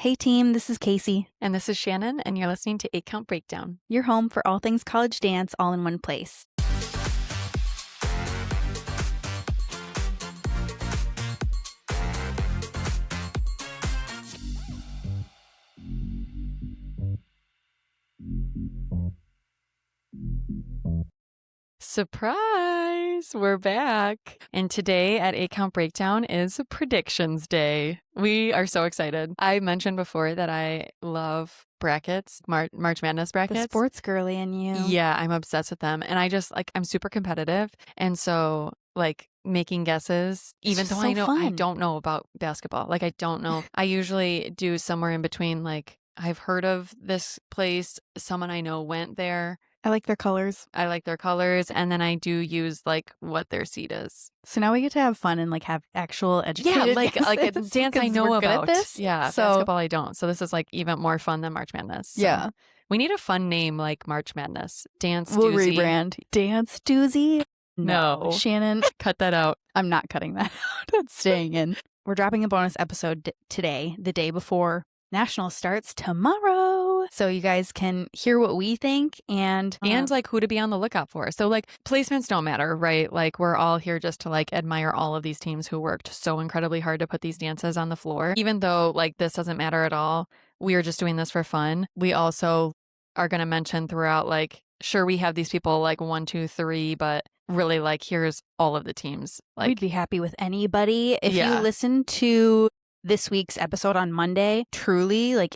Hey team, this is Casey. And this is Shannon, and you're listening to 8 Count Breakdown. Your home for all things college dance all in one place. Surprise! We're back. And today at 8 Count Breakdown is Predictions Day. We are so excited. I mentioned before that I love brackets, March Madness brackets. The sports girly in you. Yeah, I'm obsessed with them. And I just, I'm super competitive. And so, making guesses, even though I don't know about basketball. I don't know. I usually do somewhere in between, I've heard of this place. Someone I know went there. I like their colors. And then I do use what their seat is. So now we get to have fun and have actual educated guesses. A dance I know about. This. Yeah, so, basketball I don't. So this is even more fun than March Madness. So. Yeah. We need a fun name like March Madness. Dance We'll Doozy. rebrand. Dance Doozy? No. Shannon. Cut that out. I'm not cutting that out. It's staying in. We're dropping a bonus episode today, the day before Nationals starts tomorrow. So you guys can hear what we think and who to be on the lookout for. So placements don't matter, right? We're all here just to admire all of these teams who worked so incredibly hard to put these dances on the floor. Even though this doesn't matter at all, we are just doing this for fun. We also are going to mention throughout sure, we have these people 1, 2, 3, but really here's all of the teams. We'd be happy with anybody. If you listen to this week's episode on Monday, truly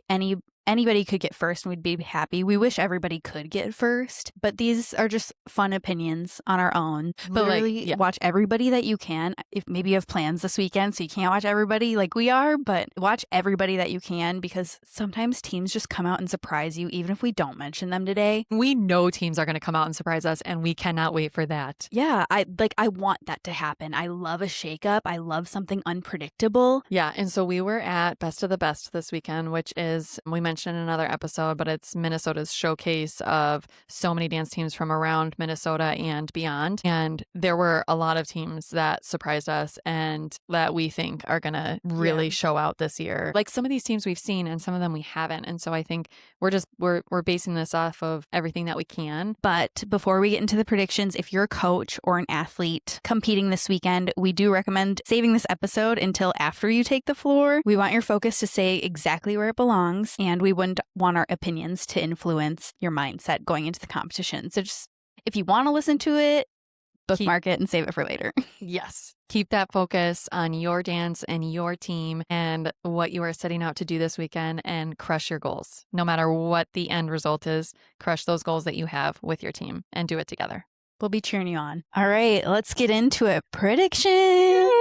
anybody could get first and we'd be happy. We wish everybody could get first, but these are just fun opinions on our own. But watch everybody that you can. If maybe you have plans this weekend so you can't watch everybody like we are, but watch everybody that you can, because sometimes teams just come out and surprise you even if we don't mention them today. We know teams are going to come out and surprise us, and we cannot wait for that. Yeah, I want that to happen. I love a shakeup. I love something unpredictable. Yeah, and so we were at Best of the Best this weekend, which is, we mentioned in another episode, but it's Minnesota's showcase of so many dance teams from around Minnesota and beyond. And there were a lot of teams that surprised us and that we think are going to really show out this year. Some of these teams we've seen and some of them we haven't. And so I think we're basing this off of everything that we can. But before we get into the predictions, if you're a coach or an athlete competing this weekend, we do recommend saving this episode until after you take the floor. We want your focus to stay exactly where it belongs, and we wouldn't want our opinions to influence your mindset going into the competition. So just, if you want to listen to it, bookmark it and save it for later. Yes. Keep that focus on your dance and your team and what you are setting out to do this weekend, and crush your goals. No matter what the end result is, crush those goals that you have with your team and do it together. We'll be cheering you on. All right, let's get into it. Predictions.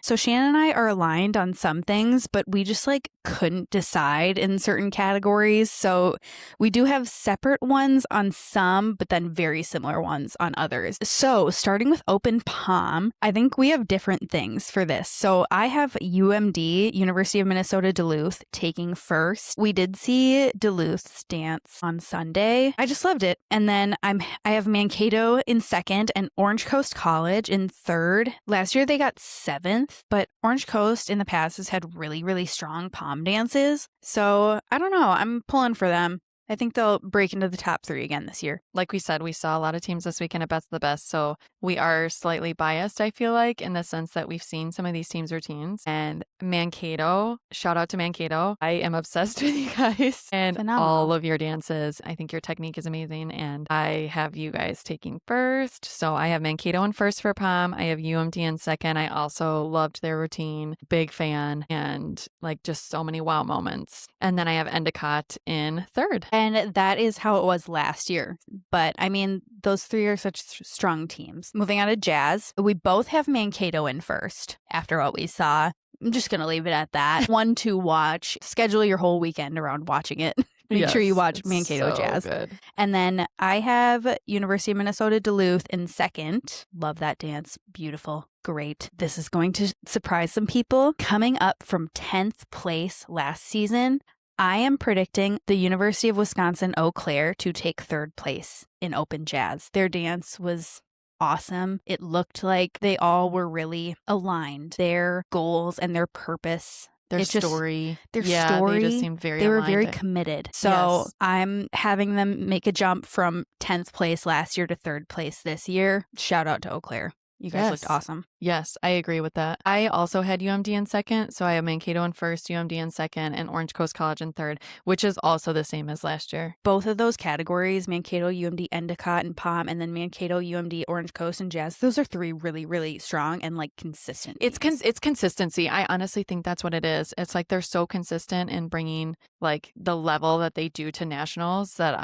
So Shannon and I are aligned on some things, but we just couldn't decide in certain categories. So we do have separate ones on some, but then very similar ones on others. So starting with open palm, I think we have different things for this. So I have UMD, University of Minnesota Duluth, taking first. We did see Duluth's dance on Sunday. I just loved it. And then I have Mankato in second and Orange Coast College in third. Last year they got seventh, but Orange Coast in the past has had really, really strong palm dances. So I don't know. I'm pulling for them. I think they'll break into the top 3 again this year. Like we said, we saw a lot of teams this weekend at Best of the Best, so we are slightly biased, I feel in the sense that we've seen some of these teams' routines. And Mankato, shout out to Mankato. I am obsessed with you guys and Phenomenal. All of your dances. I think your technique is amazing, and I have you guys taking first. So I have Mankato in first for Palm. I have UMD in second. I also loved their routine. Big fan, and just so many wow moments. And then I have Endicott in third. And that is how it was last year. But I mean, those 3 are such strong teams. Moving on to jazz, we both have Mankato in first after what we saw. I'm just going to leave it at that. One to watch. Schedule your whole weekend around watching it. Make sure you watch Mankato so Jazz. Good. And then I have University of Minnesota Duluth in second. Love that dance. Beautiful. Great. This is going to surprise some people. Coming up from 10th place last season, I am predicting the University of Wisconsin Eau Claire to take third place in open jazz. Their dance was awesome. It looked like they all were really aligned. Their goals and their purpose Their It just- story. Their They just story, seemed very they were aligned. very committed. So Yes. I'm having them make a jump from 10th place last year to 3rd place this year. Shout out to Eau Claire. You guys looked Yes. awesome. Yes, I agree with that. I also had UMD in second, so I have Mankato in first, UMD in second, and Orange Coast College in third, which is also the same as last year. Both of those categories, Mankato, UMD, Endicott, and Palm, and then Mankato, UMD, Orange Coast, and Jazz, those are 3 really, really strong and like consistent It's teams. it's consistency. I honestly think that's what it is. It's like they're so consistent in bringing like the level that they do to nationals that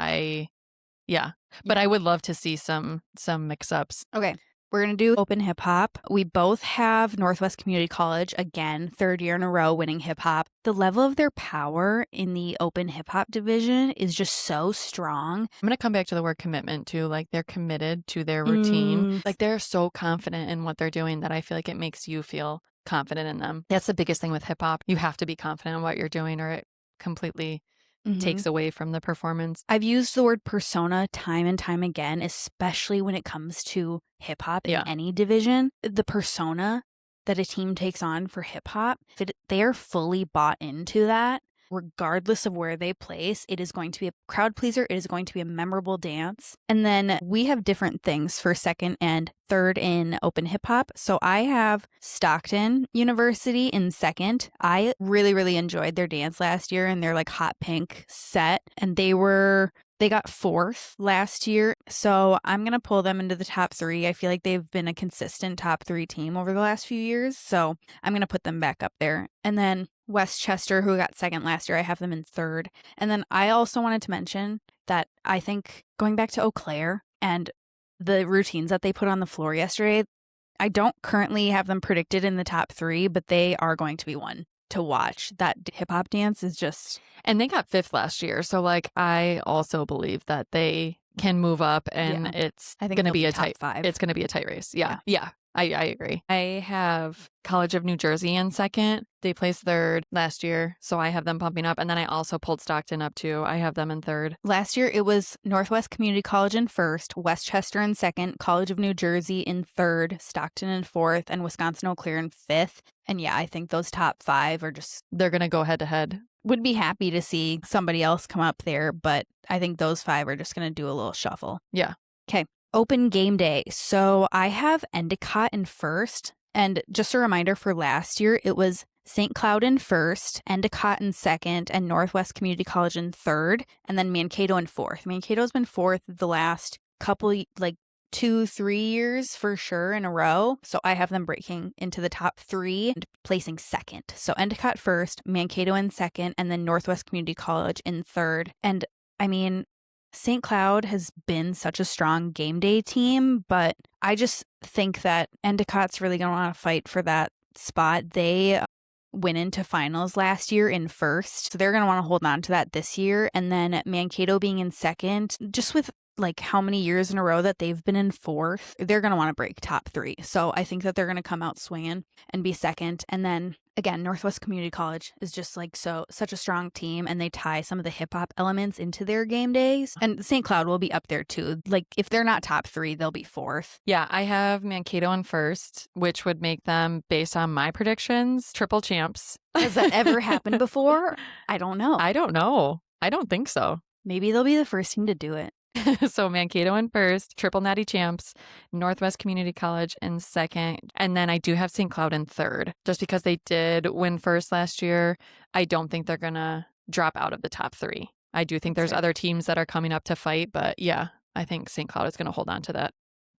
but I would love to see some mix-ups. Okay. We're going to do open hip hop. We both have Northwest Community College, again, 3rd year in a row winning hip hop. The level of their power in the open hip hop division is just so strong. I'm going to come back to the word commitment too. Like they're committed to their routine. Like they're so confident in what they're doing that I feel like it makes you feel confident in them. That's the biggest thing with hip hop. You have to be confident in what you're doing or it completely takes away from the performance. I've used the word persona time and time again, especially when it comes to hip hop in any division. The persona that a team takes on for hip hop, if they are fully bought into that, regardless of where they place, it is going to be a crowd pleaser. It is going to be a memorable dance. And then we have different things for 2nd and 3rd in open hip hop. So I have Stockton University in 2nd. I really, really enjoyed their dance last year and their like hot pink set. And they got 4th last year. So I'm going to pull them into the top 3. I feel like they've been a consistent top 3 team over the last few years. So I'm going to put them back up there. And then Westchester, who got 2nd last year, I have them in 3rd. And then I also wanted to mention that I think going back to Eau Claire and the routines that they put on the floor yesterday, I don't currently have them predicted in the top 3, but they are going to be one to watch. That hip hop dance is just... And they got 5th last year. So like I also believe that they can move up and it's going to be a tight 5. It's going to be a tight race. Yeah. I agree. I have College of New Jersey in 2nd. They placed 3rd last year, so I have them bumping up. And then I also pulled Stockton up too. I have them in 3rd. Last year, it was Northwest Community College in 1st, Westchester in 2nd, College of New Jersey in 3rd, Stockton in 4th, and Wisconsin Eau Claire in 5th. And yeah, I think those top 5 are just... They're going to go head to head. Would be happy to see somebody else come up there, but I think those 5 are just going to do a little shuffle. Yeah. Okay. Open game day. So I have Endicott in 1st. And just a reminder for last year, it was St. Cloud in 1st, Endicott in 2nd, and Northwest Community College in 3rd, and then Mankato in 4th. Mankato's been 4th the last couple, like 2-3 years for sure in a row. So I have them breaking into the top 3 and placing 2nd. So Endicott 1st, Mankato in 2nd, and then Northwest Community College in 3rd. And I mean, St. Cloud has been such a strong game day team, but I just think that Endicott's really going to want to fight for that spot. They went into finals last year in 1st, so they're going to want to hold on to that this year. And then Mankato being in 2nd, just with like how many years in a row that they've been in 4th, they're going to want to break top 3. So I think that they're going to come out swinging and be 2nd. And then again, Northwest Community College is just like such a strong team, and they tie some of the hip hop elements into their game days. And St. Cloud will be up there too. Like if they're not top 3, they'll be 4th. Yeah, I have Mankato in 1st, which would make them, based on my predictions, triple champs. Has that ever happened before? I don't know. I don't know. I don't think so. Maybe they'll be the first team to do it. So Mankato in 1st, triple natty champs, Northwest Community College in 2nd, and then I do have St. Cloud in 3rd. Just because they did win 1st last year, I don't think they're going to drop out of the top 3. I do think there's other teams that are coming up to fight, but yeah, I think St. Cloud is going to hold on to that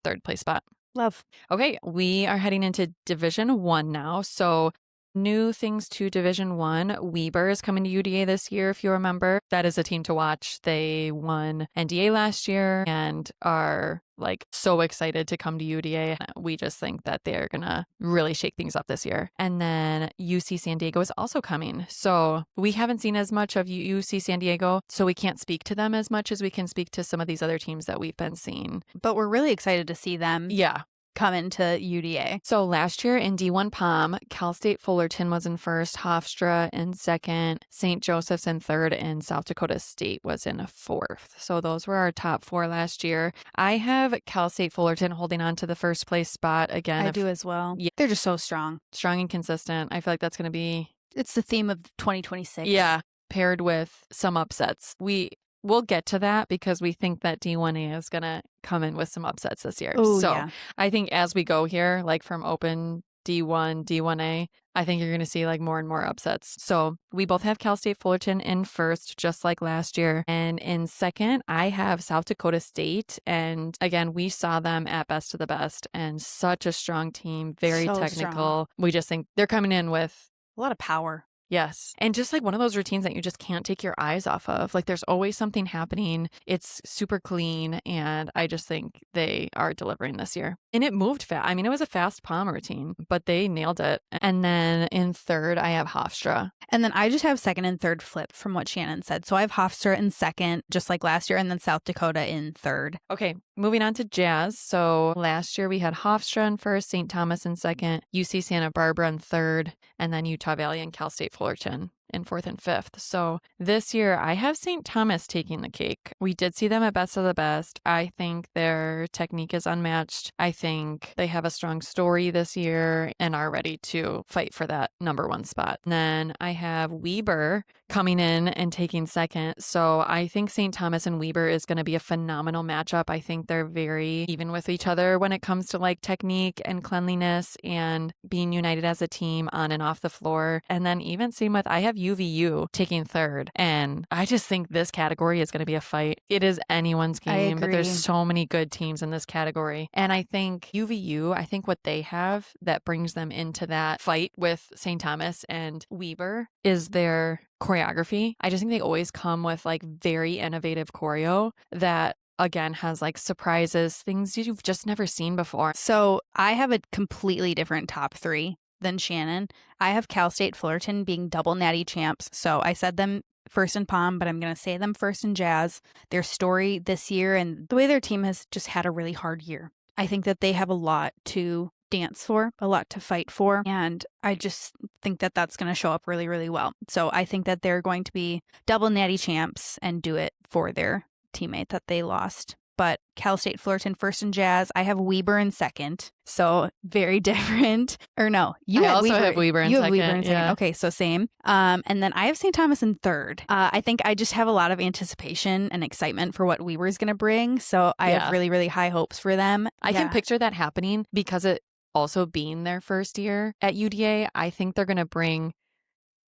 3rd place spot. Love. Okay, we are heading into Division 1 now. So new things to Division 1. Weber is coming to UDA this year, if you remember. That is a team to watch. They won NDA last year and are like so excited to come to UDA. We just think that they're going to really shake things up this year. And then UC San Diego is also coming. So we haven't seen as much of UC San Diego, so we can't speak to them as much as we can speak to some of these other teams that we've been seeing. But we're really excited to see them. Yeah. Come into UDA. So last year in D1 Palm, Cal State Fullerton was in 1st, Hofstra in 2nd, St. Joseph's in 3rd, and South Dakota State was in 4th. So those were our top 4 last year. I have Cal State Fullerton holding on to the 1st place spot again. I do as well. Yeah. They're just so strong. Strong and consistent. I feel like that's going to be It's the theme of 2026. Yeah, paired with some upsets. We'll get to that because we think that D1A is going to come in with some upsets this year. Oh, so yeah. I think as we go here, like from open D1, D1A, I think you're going to see like more and more upsets. So we both have Cal State Fullerton in first, just like last year. And in second, I have South Dakota State. And again, we saw them at Best of the Best and such a strong team, very So technical. strong. We just think they're coming in with A lot of power. yes. And just like one of those routines that you just can't take your eyes off of. Like there's always something happening. It's super clean. And I just think they are delivering this year. And it moved fast. I mean, it was a fast palm routine, but they nailed it. And then in third, I have Hofstra. And then I just have second and third flipped from what Shannon said. So I have Hofstra in second, just like last year, and then South Dakota in third. Okay, moving on to Jazz. So last year we had Hofstra in first, St. Thomas in second, UC Santa Barbara in third, and then Utah Valley and Cal State Fullerton in fourth and fifth. So this year I have St. Thomas taking the cake. We did see them at Best of the Best. I think their technique is unmatched. I think they have a strong story this year and are ready to fight for that number one spot. And then I have Weber coming in and taking second. So I think St. Thomas and Weber is going to be a phenomenal matchup. I think they're very even with each other when it comes to like technique and cleanliness and being united as a team on and off the floor. And then even same with, I have UVU taking third. And I just think this category is going to be a fight. It is anyone's game, but there's so many good teams in this category. And I think UVU, I think what they have that brings them into that fight with St. Thomas and Weber is their choreography. I just think they always come with like very innovative choreo that again has like surprises, things you've just never seen before. So I have a completely different top three than Shannon. I have Cal State Fullerton being double natty champs. So I said them first in Palm, but I'm going to say them first in Jazz. Their story this year and the way their team has just had a really hard year. I think that they have a lot to dance for, a lot to fight for. And I just think that that's going to show up really, really well. So I think that they're going to be double natty champs and do it for their teammate that they lost. But Cal State Fullerton first in Jazz. I have Weber in second. So very different. Or no, I also have Weber in second. Weber in second. Yeah. Okay, so same. And then I have St. Thomas in third. I think I just have a lot of anticipation and excitement for what Weber is going to bring. So I have really, really high hopes for them. I can picture that happening because it also being their first year at UDA. I think they're going to bring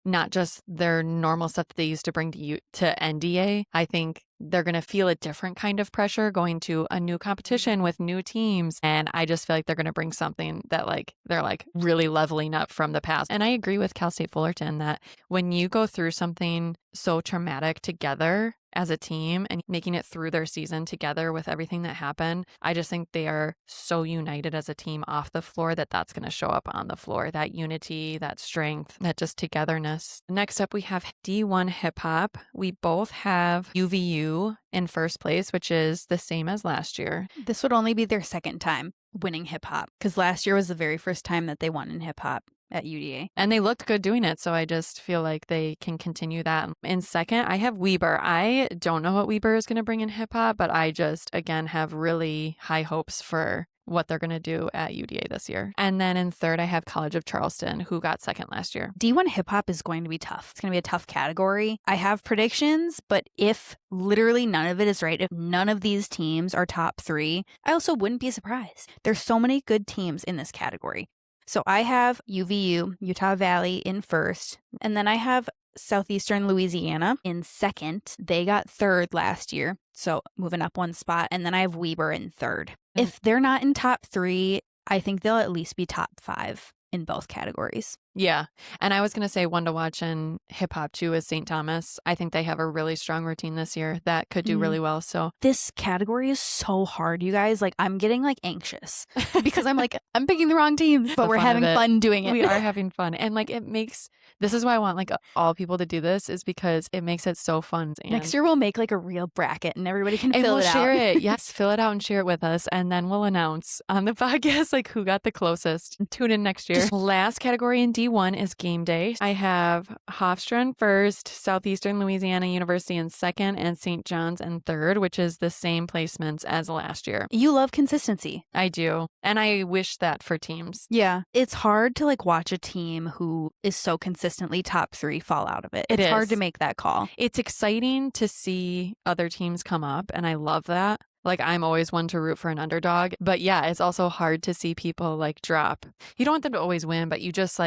not just their normal stuff that they used to bring to NDA. I think they're going to feel a different kind of pressure going to a new competition with new teams. And I just feel like they're going to bring something that like they're like really leveling up from the past. And I agree with Cal State Fullerton that when you go through something so traumatic together as a team and making it through their season together with everything that happened, I just think they are so united as a team off the floor that that's going to show up on the floor. That unity, that strength, that just togetherness. Next up, we have D1 hip hop. We both have UVU in first place, which is the same as last year. This would only be their second time winning hip hop because last year was the very first time that they won in hip hop at UDA. And they looked good doing it. So I just feel like they can continue that. In second, I have Weber. I don't know what Weber is going to bring in hip hop, but I just, again, have really high hopes for what they're going to do at UDA this year. And then in third, I have College of Charleston, who got second last year. D1 hip hop is going to be tough. It's going to be a tough category. I have predictions, but if literally none of it is right, if none of these teams are top three, I also wouldn't be surprised. There's so many good teams in this category. So I have UVU, Utah Valley in first, and then I have Southeastern Louisiana in second. They got third last year, so moving up one spot. And then I have Weber in third. If they're not in top three, I think they'll at least be top five in both categories. Yeah. And I was going to say one to watch in hip hop too is St. Thomas. I think they have a really strong routine this year that could do really well. So this category is so hard, you guys. Like I'm getting like anxious because I'm like, I'm picking the wrong teams, but we're having fun doing it. We are having fun. And like this is why I want like all people to do this is because it makes it so fun. And next year we'll make like a real bracket and everybody can fill we'll it out. share it. Yes, fill it out and share it with us. And then we'll announce on the podcast like who got the closest. Tune in next year. Just last category in D1 D1 is game day. I have Hofstra in first, Southeastern Louisiana University in second, and St. John's in third, which is the same placements as last year. You love consistency. I do. And I wish that for teams. Yeah. It's hard to watch a team who is so consistently top 3 fall out of it. It It's hard to is. make that call. It's exciting to see other teams come up, and I love that. I'm always one to root for an underdog. But yeah, it's also hard to see people drop. You don't want them to always win, but you just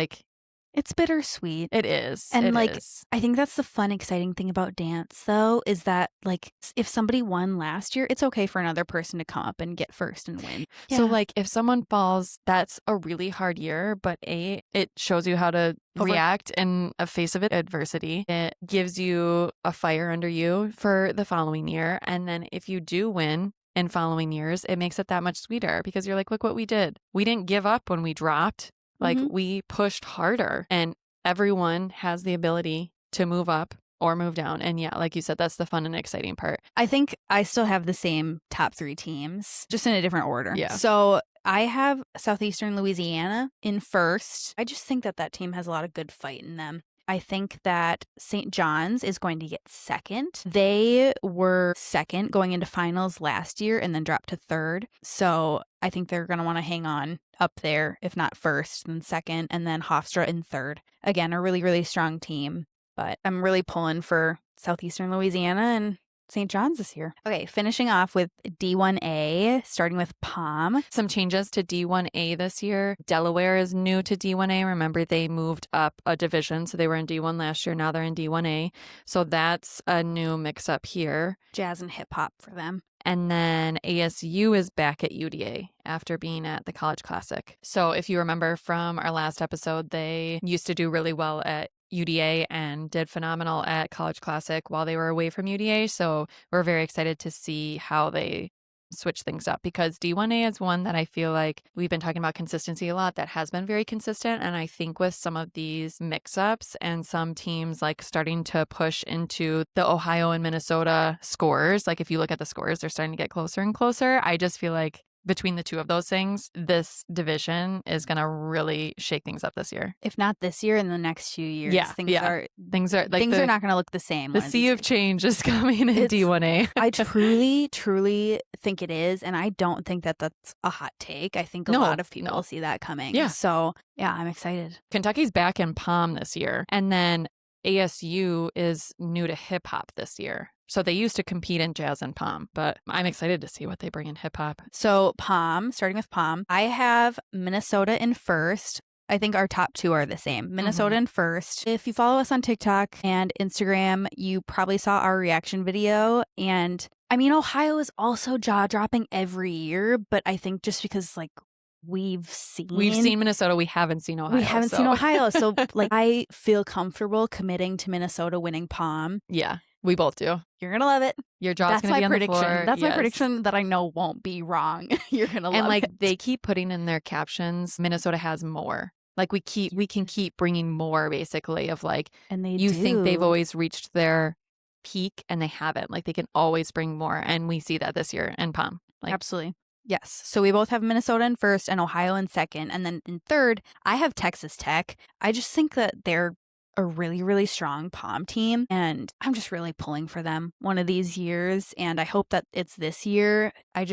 It's bittersweet. It is. And it is. I think that's the fun, exciting thing about dance, though, is that if somebody won last year, it's okay for another person to come up and get first and win. So if someone falls, that's a really hard year, but it shows you how to react in a face of adversity. It gives you a fire under you for the following year. And then if you do win in following years, it makes it that much sweeter because you're like, look what we did. We didn't give up when we dropped. We pushed harder, and everyone has the ability to move up or move down. And yeah, like you said, that's the fun and exciting part. I think I still have the same top 3 teams, just in a different order. Yeah. So I have Southeastern Louisiana in first. I just think that team has a lot of good fight in them. I think that St. John's is going to get second. They were second going into finals last year and then dropped to third. So I think they're going to want to hang on up there, if not first, then second, and then Hofstra in third. Again, a really, really strong team. But I'm really pulling for Southeastern Louisiana and St. John's this year. Okay, finishing off with D1A, starting with POM. Some changes to D1A this year. Delaware is new to D1A. Remember, they moved up a division, so they were in D1 last year. Now they're in D1A. So that's a new mix-up here. Jazz and hip-hop for them. And then ASU is back at UDA after being at the College Classic. So if you remember from our last episode, they used to do really well at UDA and did phenomenal at College Classic while they were away from UDA. So we're very excited to see how they switch things up, because D1A is one that I feel like we've been talking about consistency a lot, that has been very consistent. And I think with some of these mix-ups and some teams starting to push into the Ohio and Minnesota scores, if you look at the scores, they're starting to get closer and closer. I just feel like between the two of those things, this division is going to really shake things up this year. If not this year, in the next few years. Things are not going to look the same. The sea of change is coming in D1A. I truly, truly think it is. And I don't think that that's a hot take. I think a lot of people see that coming. Yeah. So yeah, I'm excited. Kentucky's back in POM this year. And then ASU is new to hip hop this year. So they used to compete in jazz and POM, but I'm excited to see what they bring in hip hop. So POM, starting with POM, I have Minnesota in first. I think our top 2 are the same. Minnesota in first. If you follow us on TikTok and Instagram, you probably saw our reaction video. And I mean, Ohio is also jaw-dropping every year, but I think just because we've seen Minnesota, we haven't seen Ohio. We haven't seen Ohio. So I feel comfortable committing to Minnesota winning POM. Yeah. We both do. You're going to love it. Your jaw's going to be on the floor. That's my prediction that I know won't be wrong. You're going to love it. And they keep putting in their captions, Minnesota has more. We can keep bringing more, basically, of and they you do. think they've always reached their peak and they haven't. They can always bring more. And we see that this year in POM. Absolutely. Yes. So we both have Minnesota in first and Ohio in second. And then in third, I have Texas Tech. I just think that they're a really, really strong POM team, and I'm just really pulling for them one of these years, and I hope that it's this year. I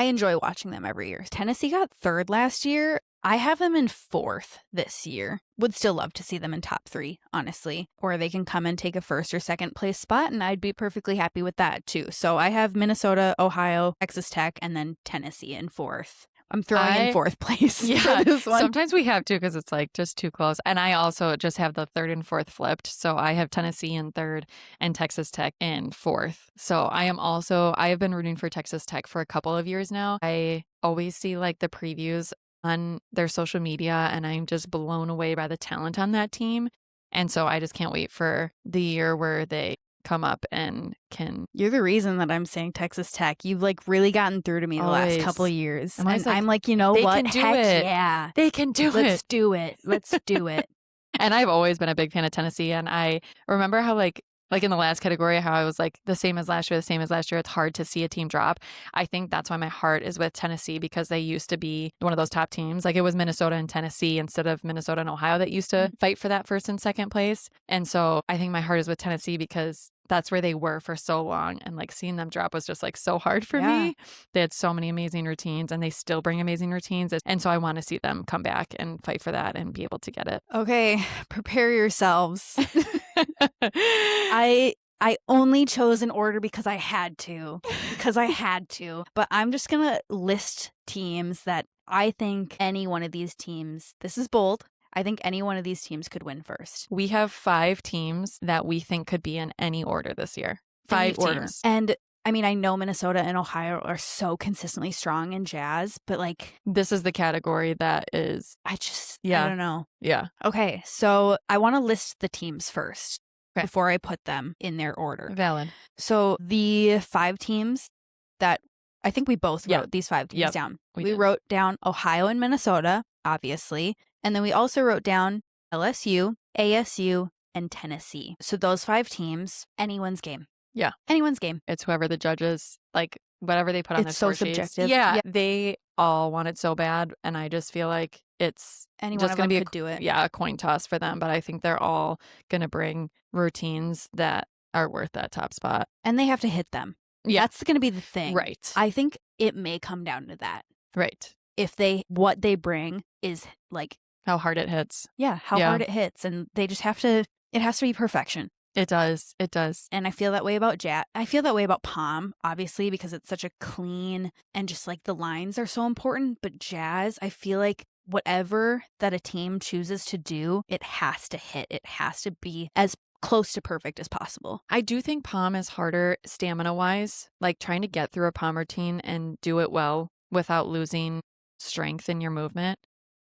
enjoy watching them every year. Tennessee got third last year. I have them in fourth this year. Would still love to see them in top 3, honestly, or they can come and take a first or second place spot, and I'd be perfectly happy with that too. So I have Minnesota, Ohio, Texas Tech, and then Tennessee in fourth. I'm throwing in fourth place for this one. Sometimes we have to because it's just too close. And I also just have the third and fourth flipped. So I have Tennessee in third and Texas Tech in fourth. So I have been rooting for Texas Tech for a couple of years now. I always see the previews on their social media, and I'm just blown away by the talent on that team. And so I just can't wait for the year where they come up and can. You're the reason that I'm saying Texas Tech. You've really gotten through to me the last couple of years. And I'm you know what? Can do it. Yeah. They can do it. Let's do it. Let's do it. And I've always been a big fan of Tennessee. And I remember how like in the last category, how I was like the same as last year, it's hard to see a team drop. I think that's why my heart is with Tennessee, because they used to be one of those top teams. Like it was Minnesota and Tennessee instead of Minnesota and Ohio that used to fight for that first and second place. And so I think my heart is with Tennessee because that's where they were for so long. And like seeing them drop was just like so hard for me. They had so many amazing routines and they still bring amazing routines. And so I want to see them come back and fight for that and be able to get it. Okay, prepare yourselves. I only chose an order because I had to. But I'm just going to list teams that I think any one of these teams, this is bold, I think any one of these teams could win first. We have 5 teams that we think could be in any order this year. 5 teams. And I mean, I know Minnesota and Ohio are so consistently strong in jazz, but like this is the category that is, I don't know. Yeah. Okay, so I want to list the teams first before I put them in their order. Valid. So the 5 teams that I think we both wrote these 5 teams down. We wrote down Ohio and Minnesota, obviously. And then we also wrote down LSU, ASU, and Tennessee. So those 5 teams, anyone's game. Yeah. Anyone's game. It's whoever the judges, like whatever they put on their score sheets. It's so subjective. Yeah. They all want it so bad. And I just feel like it's just going to be a coin toss for them. But I think they're all going to bring routines that are worth that top spot. And they have to hit them. Yeah. That's going to be the thing. Right. I think it may come down to that. Right. If what they bring is like how hard it hits. Yeah, hard it hits. And they just have to, it has to be perfection. It does. It does. And I feel that way about jazz. I feel that way about Palm, obviously, because it's such a clean and just like the lines are so important. But jazz, I feel like whatever that a team chooses to do, it has to hit. It has to be as close to perfect as possible. I do think Palm is harder stamina-wise, like trying to get through a Palm routine and do it well without losing strength in your movement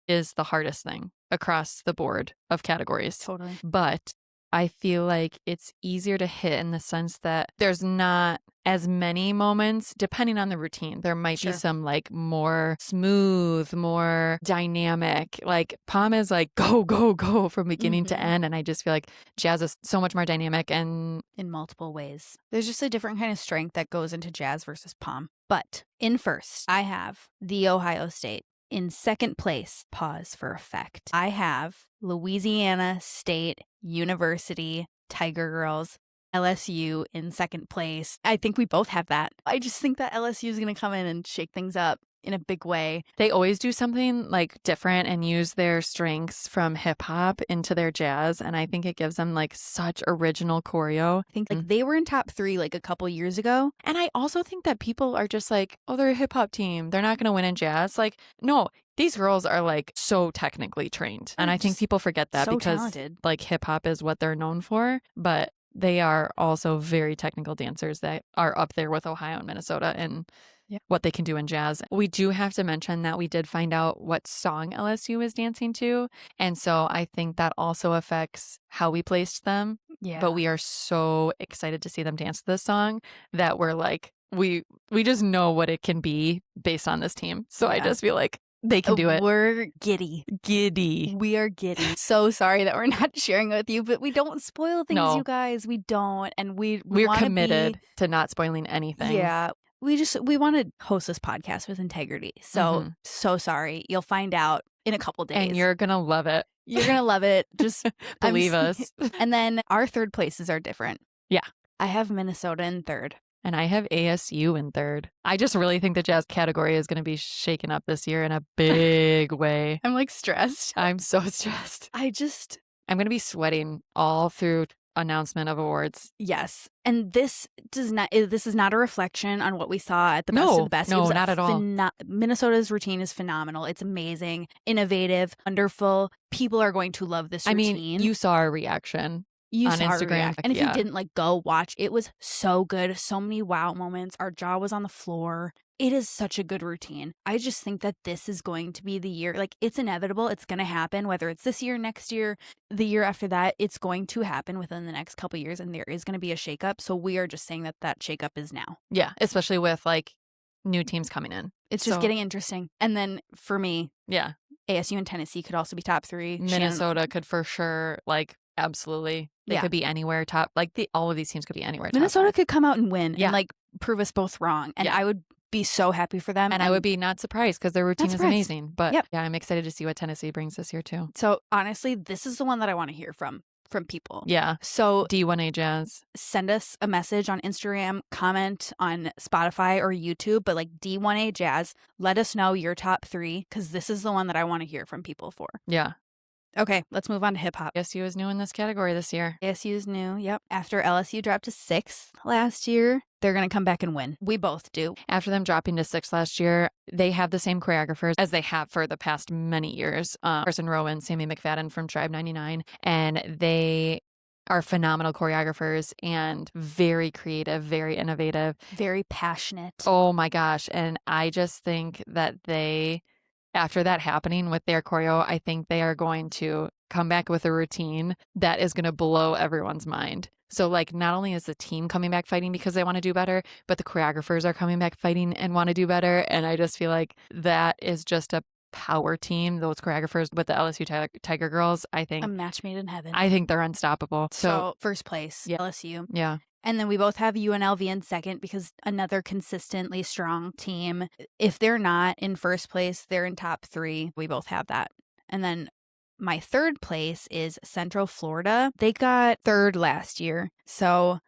is the hardest thing across the board of categories. Totally. But I feel like it's easier to hit in the sense that there's not as many moments depending on the routine. There might be some like more smooth, more dynamic, like Palm is like go, go, go from beginning to end. And I just feel like jazz is so much more dynamic and in multiple ways. There's just a different kind of strength that goes into jazz versus Palm. But in first, I have the Ohio State. In second place, pause for effect, I have Louisiana State University Tiger Girls, LSU in second place. I think we both have that. I just think that LSU is going to come in and shake things up in a big way. They always do something like different and use their strengths from hip hop into their jazz. And I think it gives them like such original choreo. I think like they were in top 3 like a couple years ago. And I also think that people are just like, oh, they're a hip hop team. They're not going to win in jazz. Like, no, these girls are like so technically trained. And I think people forget that because talented. Like hip hop is what they're known for. But they are also very technical dancers that are up there with Ohio and Minnesota and what they can do in jazz. We do have to mention that we did find out what song LSU is dancing to. And so I think that also affects how we placed them. Yeah. But we are so excited to see them dance this song that we're like, we just know what it can be based on this team. So I just feel like they can do it. We're giddy. We are giddy. So sorry that we're not sharing with you, but we don't spoil things, you guys. We don't. And we're committed to not spoiling anything. Yeah. We want to host this podcast with integrity. So, so sorry. You'll find out in a couple days. And you're going to love it. You're going to love it. Just believe us. And then our third places are different. Yeah. I have Minnesota in third. And I have ASU in third. I just really think the jazz category is going to be shaken up this year in a big way. I'm like stressed. I'm so stressed. I'm going to be sweating all through announcement of awards. Yes. And this is not a reflection on what we saw at the best of the best. No, not at all. Minnesota's routine is phenomenal. It's amazing, innovative, wonderful. People are going to love this routine. I mean, you saw our reaction. On Instagram. And if you didn't go watch, it was so good. So many wow moments. Our jaw was on the floor. It is such a good routine. I just think that this is going to be the year. Like, it's inevitable. It's going to happen, whether it's this year, next year, the year after that. It's going to happen within the next couple of years, and there is going to be a shakeup. So we are just saying that shakeup is now. Yeah, especially with new teams coming in. It's just getting interesting. And then for me, ASU and Tennessee could also be top 3. Minnesota could for sure Absolutely. They Yeah. could be anywhere top. Like all of these teams could be anywhere. Minnesota top 5. could come out and win Yeah. and like prove us both wrong. And Yeah. I would be so happy for them. And I would be not surprised because their routine is surprised. amazing. But Yep. yeah, I'm excited to see what Tennessee brings this year too. So honestly, this is the one that I want to hear from people. Yeah. So D1A Jazz. send us a message on Instagram, comment on Spotify or YouTube, but like D1A Jazz, let us know your top 3 because this is the one that I want to hear from people for. Yeah. Okay, let's move on to hip hop. ASU is new in this category this year. ASU is new, yep. After LSU dropped to 6th last year, they're going to come back and win. We both do. After them dropping to 6th last year, they have the same choreographers as they have for the past many years. Carson Rowan, Sammy McFadden from Tribe 99, and they are phenomenal choreographers and very creative, very innovative. Very passionate. Oh my gosh. And I just think that after that happening with their choreo, I think they are going to come back with a routine that is going to blow everyone's mind. So like not only is the team coming back fighting because they want to do better, but the choreographers are coming back fighting and want to do better. And I just feel like that is just a power team, those choreographers with the LSU Tiger Girls. I think a match made in heaven. I think they're unstoppable. So first place, yeah. LSU. Yeah. And then we both have UNLV in second because another consistently strong team. If they're not in first place, they're in top 3. We both have that. And then my third place is Central Florida. They got 3rd last year. So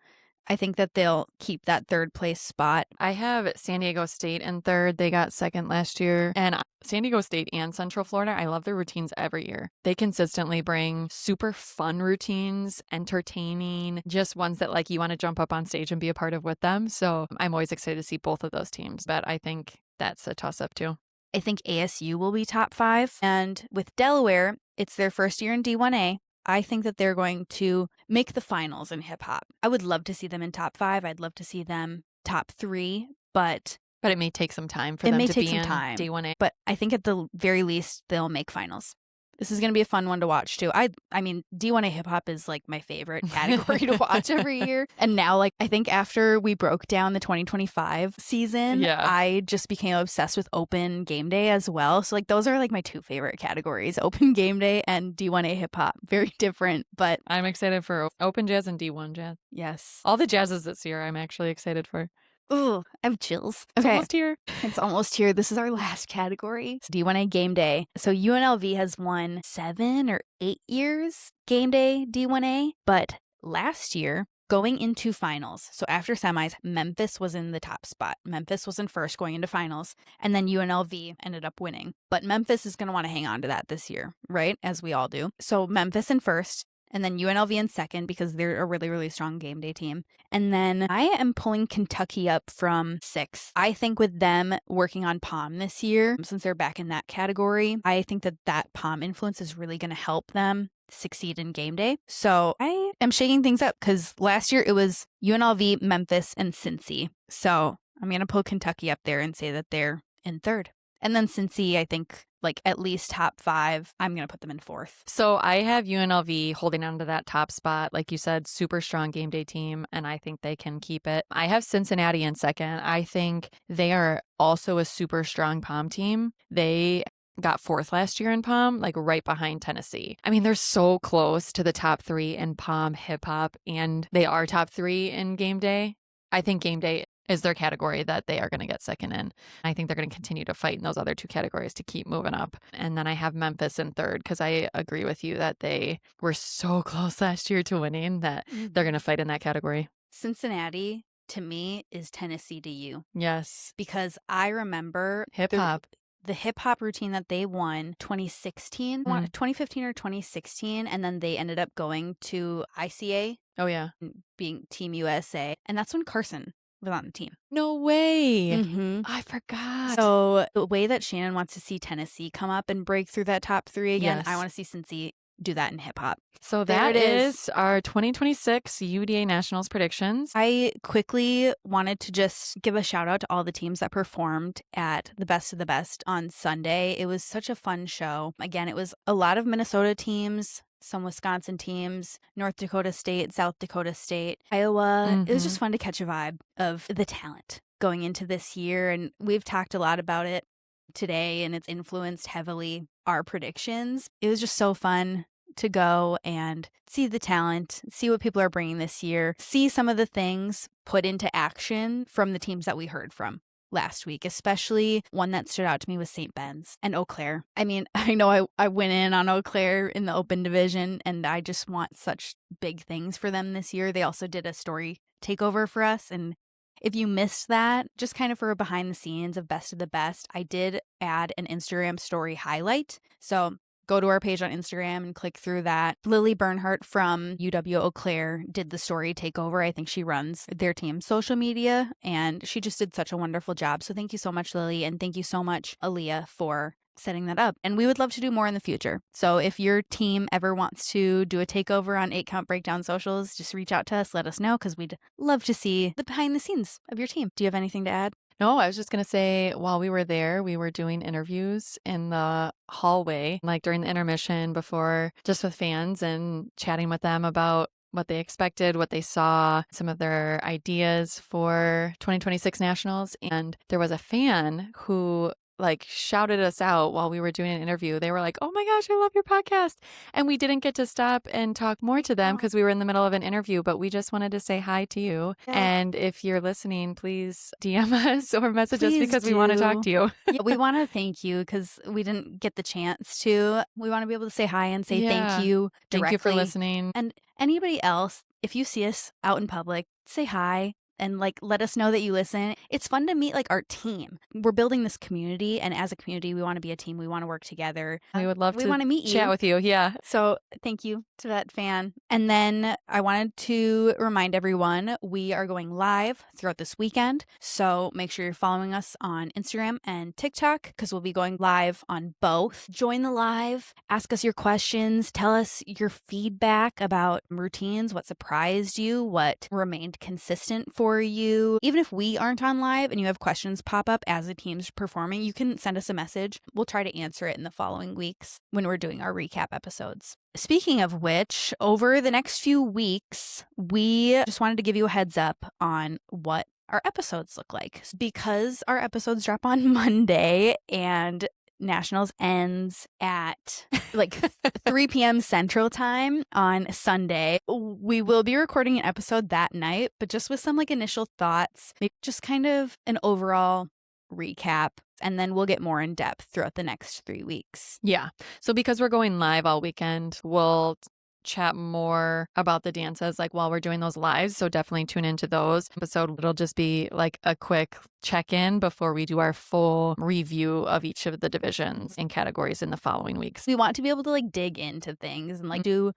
I think that they'll keep that 3rd place spot. I have San Diego State in 3rd. They got 2nd last year. And San Diego State and Central Florida, I love their routines every year. They consistently bring super fun routines, entertaining, just ones that like you want to jump up on stage and be a part of with them. So I'm always excited to see both of those teams. But I think that's a toss-up too. I think ASU will be top 5. And with Delaware, it's their first year in D1A. I think that they're going to make the finals in hip hop. I would love to see them in top 5. I'd love to see them top 3, but it may take some time for them to be in D1A. But I think at the very least, they'll make finals. This is going to be a fun one to watch too. I mean, D1A hip hop is like my favorite category to watch every year. And now, like, I think after we broke down the 2025 season, I just became obsessed with Open Game Day as well. So like, those are like my 2 favorite categories, Open Game Day and D1A hip hop. Very different, but I'm excited for Open Jazz and D1 Jazz. Yes. All the jazzes this year, I'm actually excited for. Ooh, I have chills. Okay. It's almost here. It's almost here. This is our last category. It's D1A Game Day. So UNLV has won 7 or 8 years Game Day D1A. But last year, going into finals, so after semis, Memphis was in the top spot. Memphis was in first going into finals. And then UNLV ended up winning. But Memphis is going to want to hang on to that this year, right? As we all do. So Memphis in first. And then UNLV in second because they're a really, really strong game day team. And then I am pulling Kentucky up from 6th. I think with them working on POM this year, since they're back in that category, I think that that POM influence is really going to help them succeed in game day. So I am shaking things up because last year it was UNLV, Memphis, and Cincy. So I'm going to pull Kentucky up there and say that they're in 3rd. And then Cincy, I think, like at least top 5, I'm going to put them in 4th. So I have UNLV holding on to that top spot. Like you said, super strong game day team, and I think they can keep it. I have Cincinnati in 2nd. I think they are also a super strong POM team. They got 4th last year in POM, like right behind Tennessee. I mean, they're so close to the top 3 in POM, hip hop, and they are top 3 in game day. I think game day is their category that they are going to get 2nd in. I think they're going to continue to fight in those other 2 categories to keep moving up. And then I have Memphis in 3rd because I agree with you that they were so close last year to winning that they're going to fight in that category. Cincinnati, to me, is Tennessee to you. Yes. Because I remember hip hop. The hip hop routine that they won 2016, 2015 or 2016, and then they ended up going to ICA. Oh, yeah. Being Team USA. And that's when Carson was on the team. No way. Mm-hmm. I forgot. So the way that Shannon wants to see Tennessee come up and break through that top 3 again, yes. I want to see Cincy do that in hip hop. So that is our 2026 UDA Nationals predictions. I quickly wanted to just give a shout out to all the teams that performed at the Best of the Best on Sunday. It was such a fun show. Again, it was a lot of Minnesota teams, some Wisconsin teams, North Dakota State, South Dakota State, Iowa. Mm-hmm. It was just fun to catch a vibe of the talent going into this year. And we've talked a lot about it today, and it's influenced heavily our predictions. It was just so fun to go and see the talent, see what people are bringing this year, see some of the things put into action from the teams that we heard from last week, especially one that stood out to me was St. Ben's and Eau Claire. I mean, I know I went in on Eau Claire in the open division, and I just want such big things for them this year. They also did a story takeover for us, and if you missed that, just kind of for a behind the scenes of Best of the Best, I did add an Instagram story highlight. So go to our page on Instagram and click through that. Lily Bernhardt from UW Eau Claire did the story takeover. I think she runs their team's social media, and she just did such a wonderful job. So thank you so much, Lily, and thank you so much, Aaliyah, for setting that up. And we would love to do more in the future. So if your team ever wants to do a takeover on 8-Count Breakdown socials, just reach out to us, let us know, because we'd love to see the behind the scenes of your team. Do you have anything to add? No, I was just going to say, while we were there, we were doing interviews in the hallway, like during the intermission before, just with fans and chatting with them about what they expected, what they saw, some of their ideas for 2026 Nationals. And there was a fan who shouted us out while we were doing an interview. They were like, "Oh my gosh, I love your podcast." And we didn't get to stop and talk more to them because we were in the middle of an interview, but we just wanted to say hi to you. Yeah. And if you're listening, please DM us or message us because we want to talk to you. Yeah, we want to thank you because we didn't get the chance to. We want to be able to say hi and say thank you directly. Thank you for listening. And anybody else, if you see us out in public, say hi. And let us know that you listen. It's fun to meet our team. We're building this community, and as a community, we want to be a team. We want to work together. We would love to want to meet you, chat with you. Yeah. So thank you to that fan. And then I wanted to remind everyone we are going live throughout this weekend. So make sure you're following us on Instagram and TikTok because we'll be going live on both. Join the live. Ask us your questions. Tell us your feedback about routines, what surprised you, what remained consistent for you. Even if we aren't on live and you have questions pop up as the team's performing, you can send us a message. We'll try to answer it in the following weeks when we're doing our recap episodes. Speaking of which, over the next few weeks, we just wanted to give you a heads up on what our episodes look like. Because our episodes drop on Monday and Nationals ends at 3 p.m. Central Time on Sunday. We will be recording an episode that night, but just with some initial thoughts, maybe just kind of an overall recap, and then we'll get more in depth throughout the next 3 weeks. Yeah. So because we're going live all weekend, we'll chat more about the dances while we're doing those lives. So definitely tune into those. Episode it'll just be a quick check-in before we do our full review of each of the divisions and categories in the following weeks. We want to be able to dig into things and do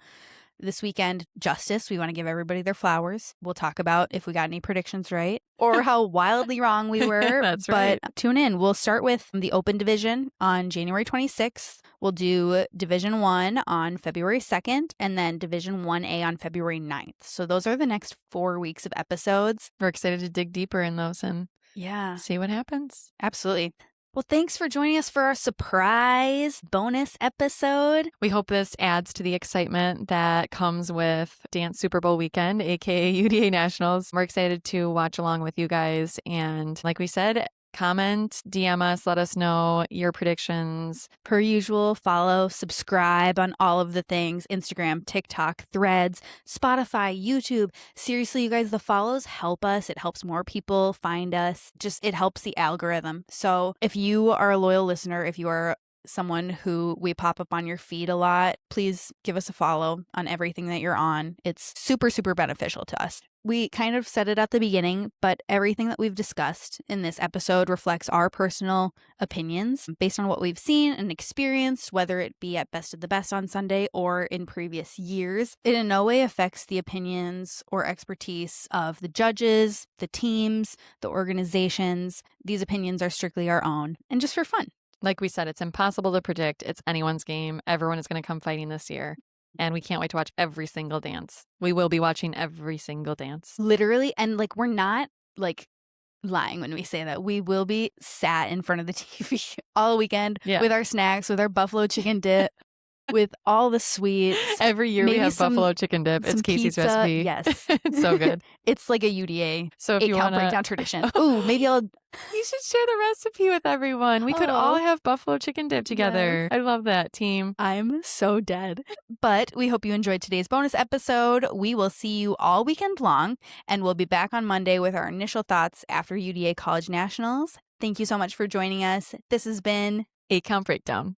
this weekend justice. We want to give everybody their flowers. We'll talk about if we got any predictions right or how wildly wrong we were. That's right. But tune in. We'll start with the open division on January 26th. We'll do Division 1 on February 2nd and then Division 1A on February 9th. So those are the next 4 weeks of episodes. We're excited to dig deeper in those and see what happens. Absolutely. Well, thanks for joining us for our surprise bonus episode. We hope this adds to the excitement that comes with Dance Super Bowl weekend, aka UDA Nationals. We're excited to watch along with you guys. And like we said, comment, DM us, let us know your predictions. Per usual, follow, subscribe on all of the things, Instagram, TikTok, Threads, Spotify, YouTube. Seriously, you guys, the follows help us. It helps more people find us. It helps the algorithm. So if you are a loyal listener, if you are someone who we pop up on your feed a lot, please give us a follow on everything that you're on. It's super, super beneficial to us. We kind of said it at the beginning, but everything that we've discussed in this episode reflects our personal opinions based on what we've seen and experienced, whether it be at Best of the Best on Sunday or in previous years. It in no way affects the opinions or expertise of the judges, the teams, the organizations. These opinions are strictly our own and just for fun. Like we said, it's impossible to predict. It's anyone's game. Everyone is going to come fighting this year. And we can't wait to watch every single dance. We will be watching every single dance. Literally. And we're not lying when we say that. We will be sat in front of the TV all weekend with our snacks, with our buffalo chicken dip. with all the sweets. Every year we Maybe have some- buffalo chicken dip. It's some Casey's pizza. recipe. Yes. It's so good. It's like a UDA So if you 8-count want breakdown tradition. Ooh, maybe I'll... You should share the recipe with everyone. We could all Oh. have buffalo chicken dip together. I love that, team. I'm so dead. But we hope you enjoyed today's bonus episode. We will see you all weekend long, and we'll be back on Monday with our initial thoughts after UDA College Nationals. Thank you so much for joining us. This has been 8-count breakdown.